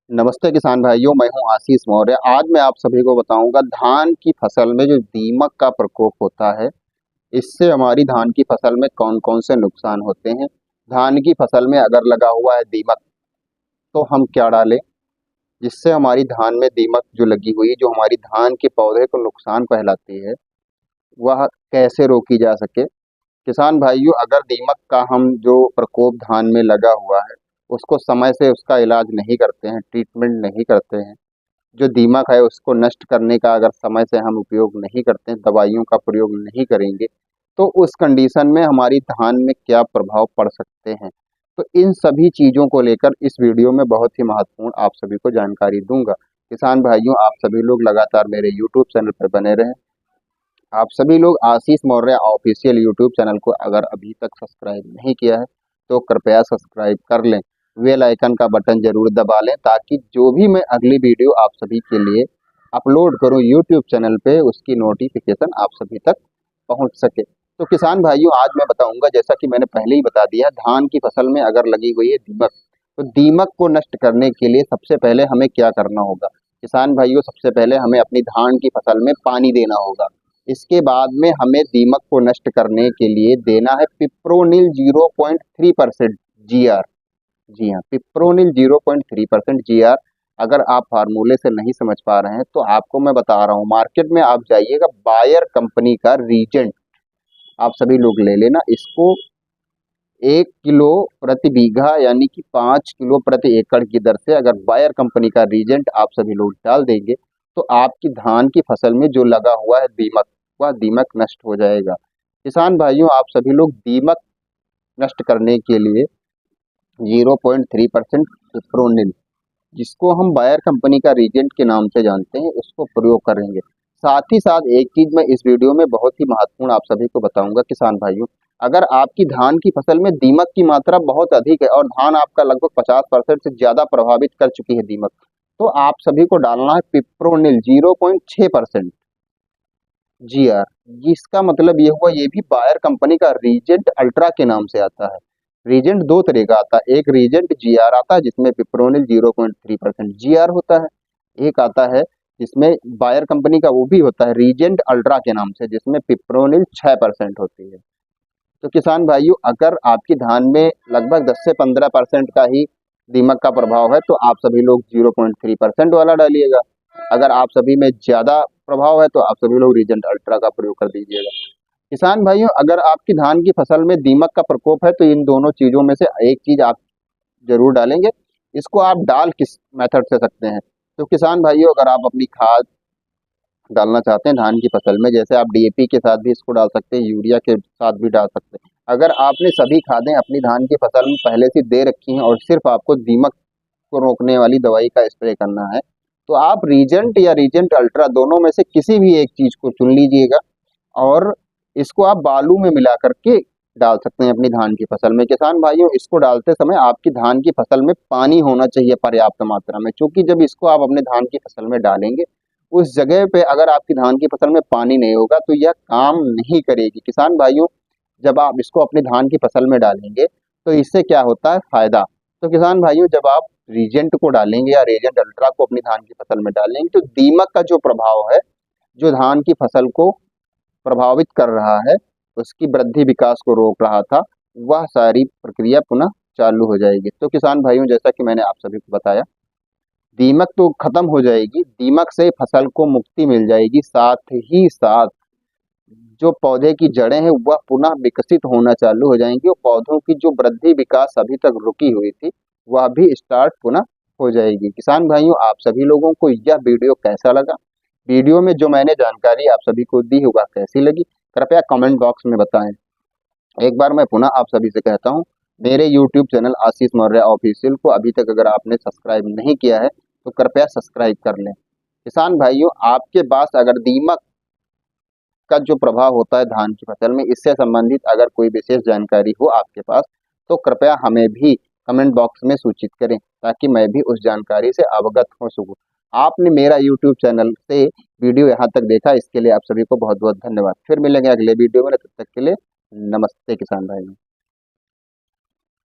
नमस्ते किसान भाइयों, मैं हूं आशीष मौर्य। आज मैं आप सभी को बताऊंगा धान की फसल में जो दीमक का प्रकोप होता है, इससे हमारी धान की फसल में कौन कौन से नुकसान होते हैं। धान की फसल में अगर लगा हुआ है दीमक तो हम क्या डालें जिससे हमारी धान में दीमक जो लगी हुई है, जो हमारी धान के पौधे को नुकसान पहुंचाती है, वह कैसे रोकी जा सके। किसान भाइयों, अगर दीमक का हम जो प्रकोप धान में लगा हुआ है उसको समय से उसका इलाज नहीं करते हैं, ट्रीटमेंट नहीं करते हैं, जो दीमक है उसको नष्ट करने का अगर समय से हम उपयोग नहीं करते हैं, दवाइयों का प्रयोग नहीं करेंगे, तो उस कंडीशन में हमारी धान में क्या प्रभाव पड़ सकते हैं। तो इन सभी चीज़ों को लेकर इस वीडियो में बहुत ही महत्वपूर्ण आप सभी को जानकारी दूंगा। किसान भाइयों, आप सभी लोग लगातार मेरे यूट्यूब चैनल पर बने रहें। आप सभी लोग आशीष मौर्य ऑफिशियल यूट्यूब चैनल को अगर अभी तक सब्सक्राइब नहीं किया है तो कृपया सब्सक्राइब कर लें। बेल आइकन का बटन जरूर दबा लें ताकि जो भी मैं अगली वीडियो आप सभी के लिए अपलोड करूं यूट्यूब चैनल पे, उसकी नोटिफिकेशन आप सभी तक पहुंच सके। तो किसान भाइयों, आज मैं बताऊंगा, जैसा कि मैंने पहले ही बता दिया, धान की फसल में अगर लगी हुई है दीमक, तो दीमक को नष्ट करने के लिए सबसे पहले हमें क्या करना होगा। किसान भाइयों, सबसे पहले हमें अपनी धान की फसल में पानी देना होगा। इसके बाद में हमें दीमक को नष्ट करने के लिए देना है पिप्रोनिल 0.3% GR। जी हाँ, पिप्रोनिल 0.3% GR। अगर आप फार्मूले से नहीं समझ पा रहे हैं तो आपको मैं बता रहा हूँ, मार्केट में आप जाइएगा, बायर कंपनी का रीजेंट आप सभी लोग ले लेना। इसको 1 किलो प्रति बीघा यानी कि 5 किलो प्रति एकड़ की दर से अगर बायर कंपनी का रीजेंट आप सभी लोग डाल देंगे तो आपकी धान की फसल में जो लगा हुआ है दीमक, वह दीमक नष्ट हो जाएगा। किसान भाइयों, आप सभी लोग दीमक नष्ट करने के लिए 0.3% पिप्रोनिल, जिसको हम बायर कंपनी का रीजेंट के नाम से जानते हैं, उसको प्रयोग करेंगे। साथ ही साथ एक चीज मैं इस वीडियो में बहुत ही महत्वपूर्ण आप सभी को बताऊंगा। किसान भाइयों, अगर आपकी धान की फसल में दीमक की मात्रा बहुत अधिक है और धान आपका लगभग 50% से ज्यादा प्रभावित कर चुकी है दीमक, तो आप सभी को डालना है पिप्रोनिल 0.6% GR। जिसका मतलब ये हुआ, ये भी बायर कंपनी का रीजेंट अल्ट्रा के नाम से आता है। रीजेंट दो तरह का आता है, एक रीजेंट GR आता है जिसमें पिप्रोनिल 0.3% GR होता है, एक आता है जिसमें बायर कंपनी का वो भी होता है रीजेंट अल्ट्रा के नाम से, जिसमें पिप्रोनिल 6% होती है। तो किसान भाइयों, अगर आपकी धान में लगभग 10 से 15% का ही दीमक का प्रभाव है तो आप सभी लोग 0.3% वाला डालिएगा। अगर आप सभी में ज्यादा प्रभाव है तो आप सभी लोग रीजेंट अल्ट्रा का प्रयोग कर दीजिएगा। किसान भाइयों, अगर आपकी धान की फसल में दीमक का प्रकोप है तो इन दोनों चीजों में से एक चीज आप जरूर डालेंगे। इसको आप डाल किस मेथड से सकते हैं, तो किसान भाइयों, अगर आप अपनी खाद डालना चाहते हैं धान की फसल में, जैसे आप DAP के साथ भी इसको डाल सकते हैं, यूरिया के साथ भी डाल सकते हैं। अगर आपने सभी खादें अपनी धान की फसल में पहले से दे रखी हैं और सिर्फ आपको दीमक को रोकने वाली दवाई का स्प्रे करना है, तो आप रीजेंट या रीजेंट अल्ट्रा दोनों में से किसी भी एक चीज को चुन लीजिएगा और इसको आप बालू में मिला करके डाल सकते हैं अपनी धान की फसल में। किसान भाइयों, इसको डालते समय आपकी धान की फसल में पानी होना चाहिए पर्याप्त मात्रा में, क्योंकि जब इसको आप अपने धान की फसल में डालेंगे, उस जगह पे अगर आपकी धान की फसल में पानी नहीं होगा तो यह काम नहीं करेगी। किसान भाइयों, जब आप इसको अपनी धान की फसल में डालेंगे तो इससे क्या होता है फायदा। तो किसान भाइयों, जब आप रीजेंट को डालेंगे या रीजेंट अल्ट्रा को अपनी धान की फसल में डालेंगे तो दीमक का जो प्रभाव है, जो धान की फसल को प्रभावित कर रहा है, उसकी वृद्धि विकास को रोक रहा था, वह सारी प्रक्रिया पुनः चालू हो जाएगी। तो किसान भाइयों, जैसा कि मैंने आप सभी को बताया, दीमक तो खत्म हो जाएगी, दीमक से फसल को मुक्ति मिल जाएगी, साथ ही साथ जो पौधे की जड़ें हैं वह पुनः विकसित होना चालू हो जाएंगी और पौधों की जो वृद्धि विकास अभी तक रुकी हुई थी वह भी स्टार्ट पुनः हो जाएगी। किसान भाइयों, आप सभी लोगों को यह वीडियो कैसा लगा, वीडियो में जो मैंने जानकारी आप सभी को दी वह कैसी लगी, कृपया कमेंट बॉक्स में बताएं। एक बार मैं पुनः आप सभी से कहता हूं, मेरे यूट्यूब चैनल आशीष मौर्य ऑफिशियल को अभी तक अगर आपने सब्सक्राइब नहीं किया है तो कृपया सब्सक्राइब कर लें। किसान भाइयों, आपके पास अगर दीमक का जो प्रभाव होता है धान की फसल में, इससे संबंधित अगर कोई विशेष जानकारी हो आपके पास तो कृपया हमें भी कमेंट बॉक्स में सूचित करें ताकि मैं भी उस जानकारी से अवगत हो सकूं। आपने मेरा यूट्यूब चैनल से वीडियो यहाँ तक देखा, इसके लिए आप सभी को बहुत बहुत धन्यवाद। फिर मिलेंगे अगले वीडियो में, तब तक के लिए नमस्ते किसान भाई।